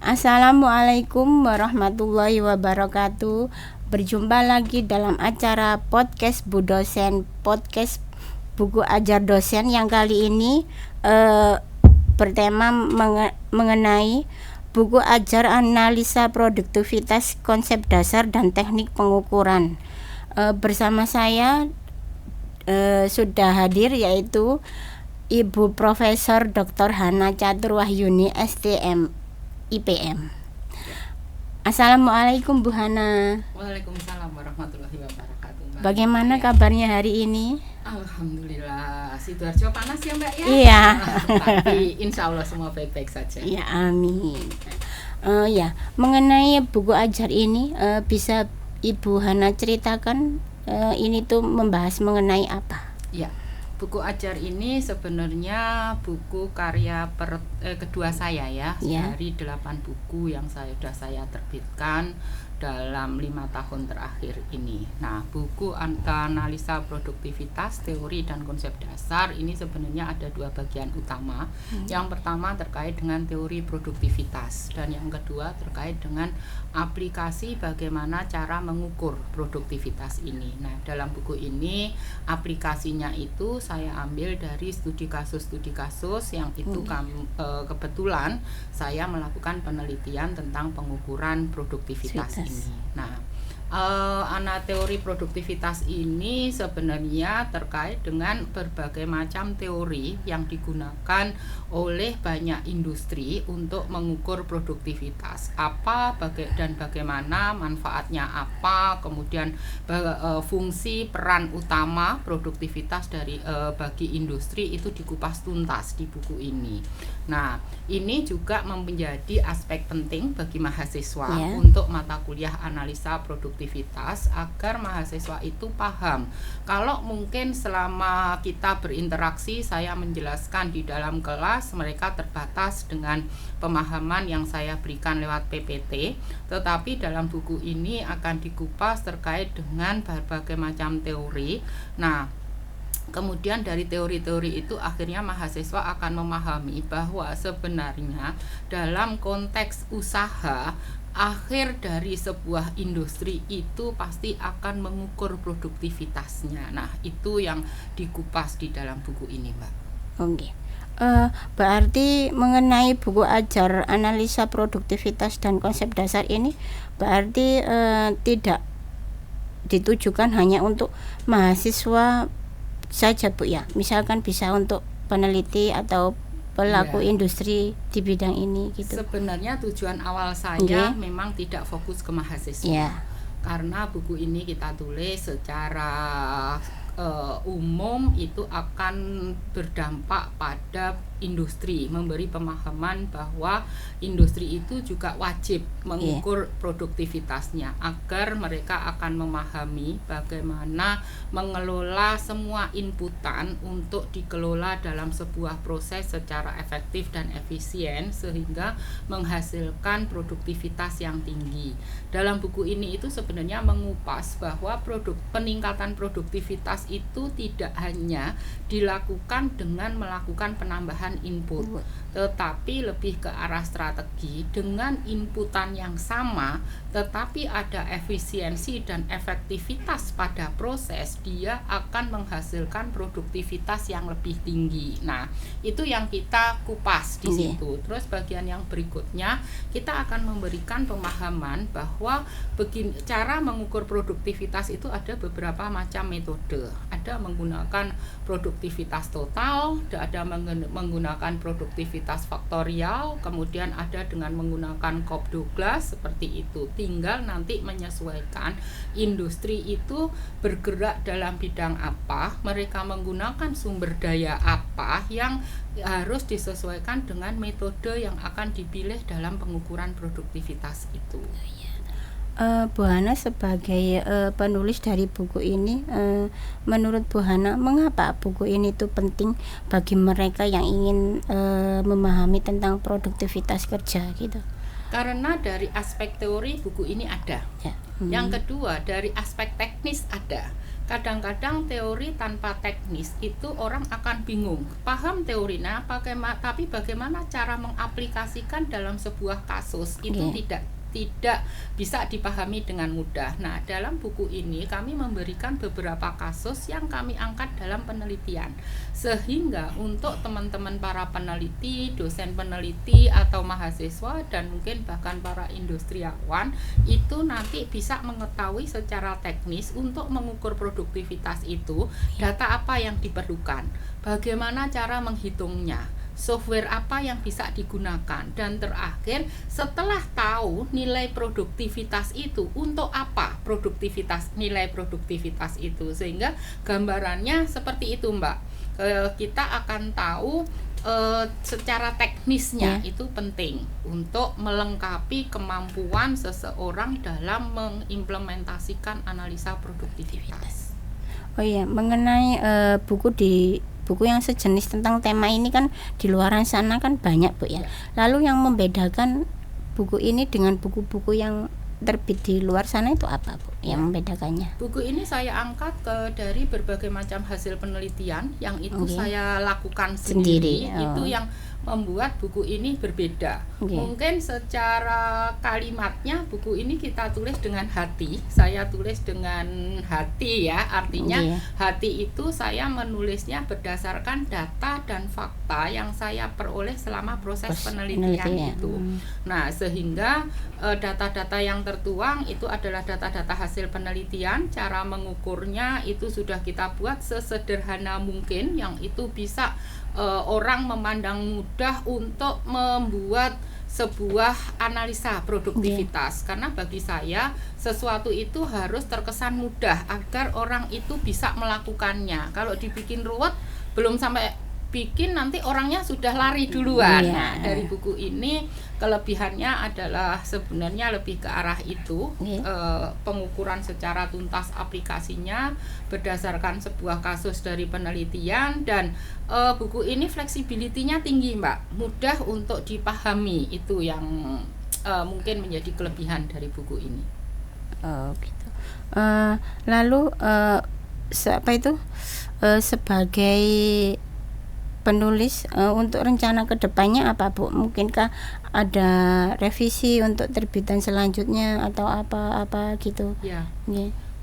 Assalamualaikum warahmatullahi wabarakatuh. Berjumpa lagi dalam acara podcast Bu Dosen, podcast buku ajar dosen yang kali ini bertema mengenai buku ajar analisa produktivitas, konsep dasar dan teknik pengukuran. Bersama saya sudah hadir yaitu Ibu Profesor Dr. Hana Catur Wahyuni STM IPM. Assalamualaikum Bu Hana. Waalaikumsalam warahmatullahi wabarakatuh. Bagaimana kabarnya hari ini? Alhamdulillah, Sidoarjo panas ya Mbak ya? Iya. Tapi insya Allah semua baik-baik saja. Ya amin. Ya, mengenai buku ajar ini bisa Ibu Hana ceritakan ini tuh membahas mengenai apa? Ya, buku ajar ini sebenarnya buku karya kedua saya ya. Dari 8 buku yang sudah saya terbitkan dalam 5 tahun terakhir ini. Nah, buku analisa produktivitas, teori dan konsep dasar ini sebenarnya ada 2 bagian utama. Yang pertama terkait dengan teori produktivitas dan yang kedua terkait dengan aplikasi bagaimana cara mengukur produktivitas ini. Nah, dalam buku ini aplikasinya itu saya ambil dari studi kasus yang itu kebetulan saya melakukan penelitian tentang pengukuran produktivitas ini. Nah, teori produktivitas ini sebenarnya terkait dengan berbagai macam teori yang digunakan oleh banyak industri untuk mengukur produktivitas. Dan bagaimana manfaatnya apa, kemudian fungsi peran utama produktivitas bagi industri itu dikupas tuntas di buku ini. Nah, ini juga menjadi aspek penting bagi mahasiswa untuk mata kuliah analisa produktivitas agar mahasiswa itu paham. Kalau mungkin selama kita berinteraksi saya menjelaskan di dalam kelas mereka terbatas dengan pemahaman yang saya berikan lewat PPT, tetapi dalam buku ini akan dikupas terkait dengan berbagai macam teori. Nah, kemudian dari teori-teori itu akhirnya mahasiswa akan memahami bahwa sebenarnya dalam konteks usaha akhir dari sebuah industri itu pasti akan mengukur produktivitasnya. Nah, itu yang dikupas di dalam buku ini, Mbak. Oke. Berarti mengenai buku ajar analisa produktivitas dan konsep dasar ini berarti tidak ditujukan hanya untuk mahasiswa saja Bu ya, misalkan bisa untuk peneliti atau pelaku industri di bidang ini gitu. Sebenarnya tujuan awal saya memang tidak fokus ke mahasiswa, karena buku ini kita tulis secara umum itu akan berdampak pada industri, memberi pemahaman bahwa industri itu juga wajib mengukur produktivitasnya agar mereka akan memahami bagaimana mengelola semua inputan untuk dikelola dalam sebuah proses secara efektif dan efisien sehingga menghasilkan produktivitas yang tinggi. Dalam buku ini itu sebenarnya mengupas bahwa peningkatan produktivitas itu tidak hanya dilakukan dengan melakukan penambahan input, tetapi lebih ke arah strategi dengan inputan yang sama tetapi ada efisiensi dan efektivitas pada proses, dia akan menghasilkan produktivitas yang lebih tinggi. Nah, itu yang kita kupas di situ. Terus bagian yang berikutnya kita akan memberikan pemahaman bahwa cara mengukur produktivitas itu ada beberapa macam metode. Ada menggunakan produktivitas total, ada menggunakan produktivitas faktorial, kemudian ada dengan menggunakan Cobb-Douglas seperti itu. Tinggal nanti menyesuaikan industri itu bergerak dalam bidang apa, mereka menggunakan sumber daya apa yang harus disesuaikan dengan metode yang akan dipilih dalam pengukuran produktivitas itu. Bu Hana sebagai penulis dari buku ini, menurut Bu Hana mengapa buku ini tuh penting bagi mereka yang ingin memahami tentang produktivitas kerja gitu? Karena dari aspek teori buku ini ada. Yang kedua dari aspek teknis ada. kadang-kadang teori tanpa teknis itu orang akan bingung. Paham teorinya, tapi bagaimana cara mengaplikasikan dalam sebuah kasus itu tidak bisa dipahami dengan mudah. Nah, dalam buku ini kami memberikan beberapa kasus yang kami angkat dalam penelitian, sehingga untuk teman-teman para peneliti, dosen peneliti atau mahasiswa dan mungkin bahkan para industriawan itu nanti bisa mengetahui secara teknis untuk mengukur produktivitas itu, data apa yang diperlukan, bagaimana cara menghitungnya, software apa yang bisa digunakan, dan terakhir setelah tahu nilai produktivitas itu, untuk apa nilai produktivitas itu, sehingga gambarannya seperti itu, Mbak. Kita akan tahu secara teknisnya itu penting untuk melengkapi kemampuan seseorang dalam mengimplementasikan analisa produktivitas. Oh iya, mengenai buku yang sejenis tentang tema ini kan di luaran sana kan banyak, Bu ya. Lalu yang membedakan buku ini dengan buku-buku yang terbit di luar sana itu apa, Bu? Yang membedakannya? Buku ini saya angkat dari berbagai macam hasil penelitian yang itu saya lakukan sendiri. Itu yang membuat buku ini berbeda. Mungkin secara kalimatnya buku ini kita tulis dengan hati. Saya tulis dengan hati ya. Artinya hati itu saya menulisnya berdasarkan data dan fakta yang saya peroleh selama proses penelitian itu. Nah, sehingga data-data yang tertuang itu adalah data-data hasil penelitian. Cara mengukurnya itu sudah kita buat sesederhana mungkin, yang itu bisa orang memandang mudah untuk membuat sebuah analisa produktivitas. Karena bagi saya sesuatu itu harus terkesan mudah agar orang itu bisa melakukannya. Kalau dibikin ruwet, belum sampai bikin nanti orangnya sudah lari duluan. Nah, dari buku ini kelebihannya adalah sebenarnya lebih ke arah itu, pengukuran secara tuntas aplikasinya berdasarkan sebuah kasus dari penelitian, dan buku ini fleksibilitinya tinggi, Mbak, mudah untuk dipahami. Itu yang mungkin menjadi kelebihan dari buku ini. Gitu. Lalu sebagai penulis untuk rencana kedepannya apa, Bu? Mungkinkah ada revisi untuk terbitan selanjutnya atau apa gitu? Ya.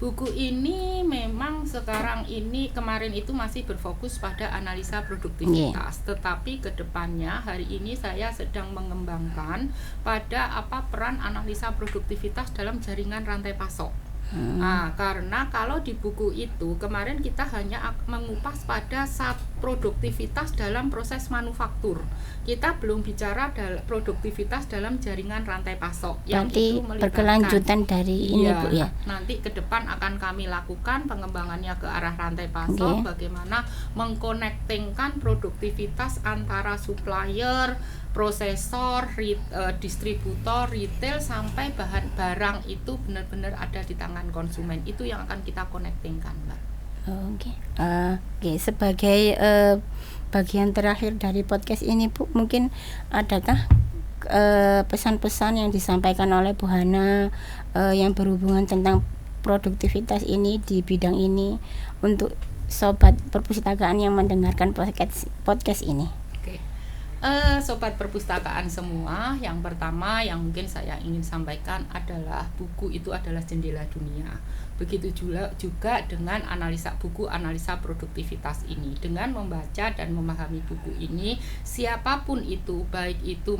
Buku ini memang sekarang ini, kemarin itu masih berfokus pada analisa produktivitas, tetapi kedepannya hari ini saya sedang mengembangkan pada apa peran analisa produktivitas dalam jaringan rantai pasok. Nah, karena kalau di buku itu kemarin kita hanya mengupas pada produktivitas dalam proses manufaktur. Kita belum bicara produktivitas dalam jaringan rantai pasok. Yang itu berkelanjutan dari ini, Bu ya. Nanti ke depan akan kami lakukan pengembangannya ke arah rantai pasok, bagaimana mengkonektingkan produktivitas antara supplier, prosesor, distributor, retail, sampai barang itu benar-benar ada di tangan konsumen. Itu yang akan kita connectingkan, Mbak. Sebagai bagian terakhir dari podcast ini, Bu, mungkin adakah pesan-pesan yang disampaikan oleh Bu Hana yang berhubungan tentang produktivitas ini di bidang ini untuk sobat perpustakaan yang mendengarkan podcast ini? Sobat perpustakaan semua, yang pertama yang mungkin saya ingin sampaikan adalah buku itu adalah jendela dunia. Begitu juga dengan buku analisa produktivitas ini. Dengan membaca dan memahami buku ini, siapapun itu, baik itu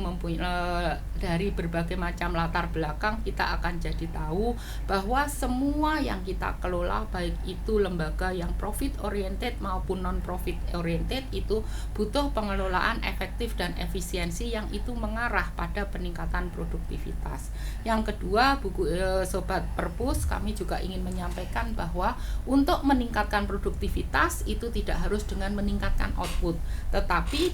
dari berbagai macam latar belakang, kita akan jadi tahu bahwa semua yang kita kelola, baik itu lembaga yang profit oriented maupun non profit oriented, itu butuh pengelolaan efektif dan efisiensi yang itu mengarah pada peningkatan produktivitas. Yang kedua, buku Sobat Perpus, kami juga ingin menyampaikan bahwa untuk meningkatkan produktivitas itu tidak harus dengan meningkatkan output, tetapi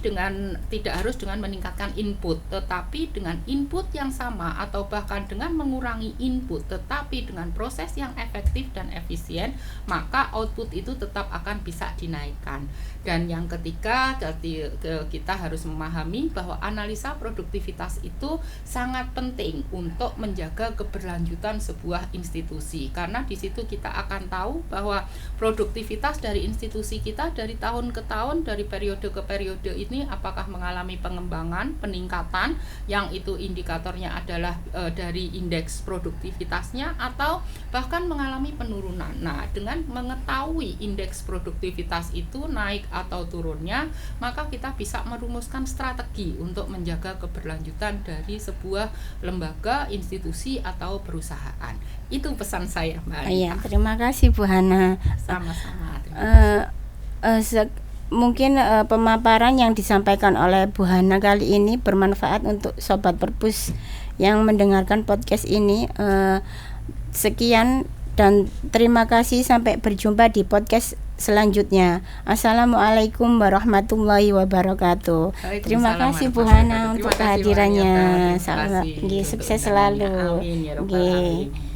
tidak harus dengan meningkatkan input, tetapi dengan input yang sama atau bahkan dengan mengurangi input tetapi dengan proses yang efektif dan efisien, maka output itu tetap akan bisa dinaikkan. Dan yang ketiga, kita harus memahami bahwa analisa produktivitas itu sangat penting untuk menjaga keberlanjutan sebuah institusi, karena di situ kita akan tahu bahwa produktivitas dari institusi kita dari tahun ke tahun, dari periode ke periode ini apakah mengalami pengembangan, peningkatan, yang itu indikatornya adalah dari indeks produktivitasnya, atau bahkan mengalami penurunan. Nah, dengan mengetahui indeks produktivitas itu naik atau turunnya, maka kita bisa merumuskan strategi untuk menjaga keberlanjutan dari sebuah lembaga, institusi, atau perusahaan. Itu pesan saya, Mbak Anita. Iya, terima kasih Bu Hana. Sama-sama. Mungkin pemaparan yang disampaikan oleh Bu Hana kali ini bermanfaat untuk Sobat Perpus yang mendengarkan podcast ini. Sekian dan terima kasih, sampai berjumpa di podcast selanjutnya. Assalamualaikum warahmatullahi wabarakatuh. Terima kasih Bu Hana untuk kehadirannya. Salam, sukses selalu. Amin ya rabbal alamin.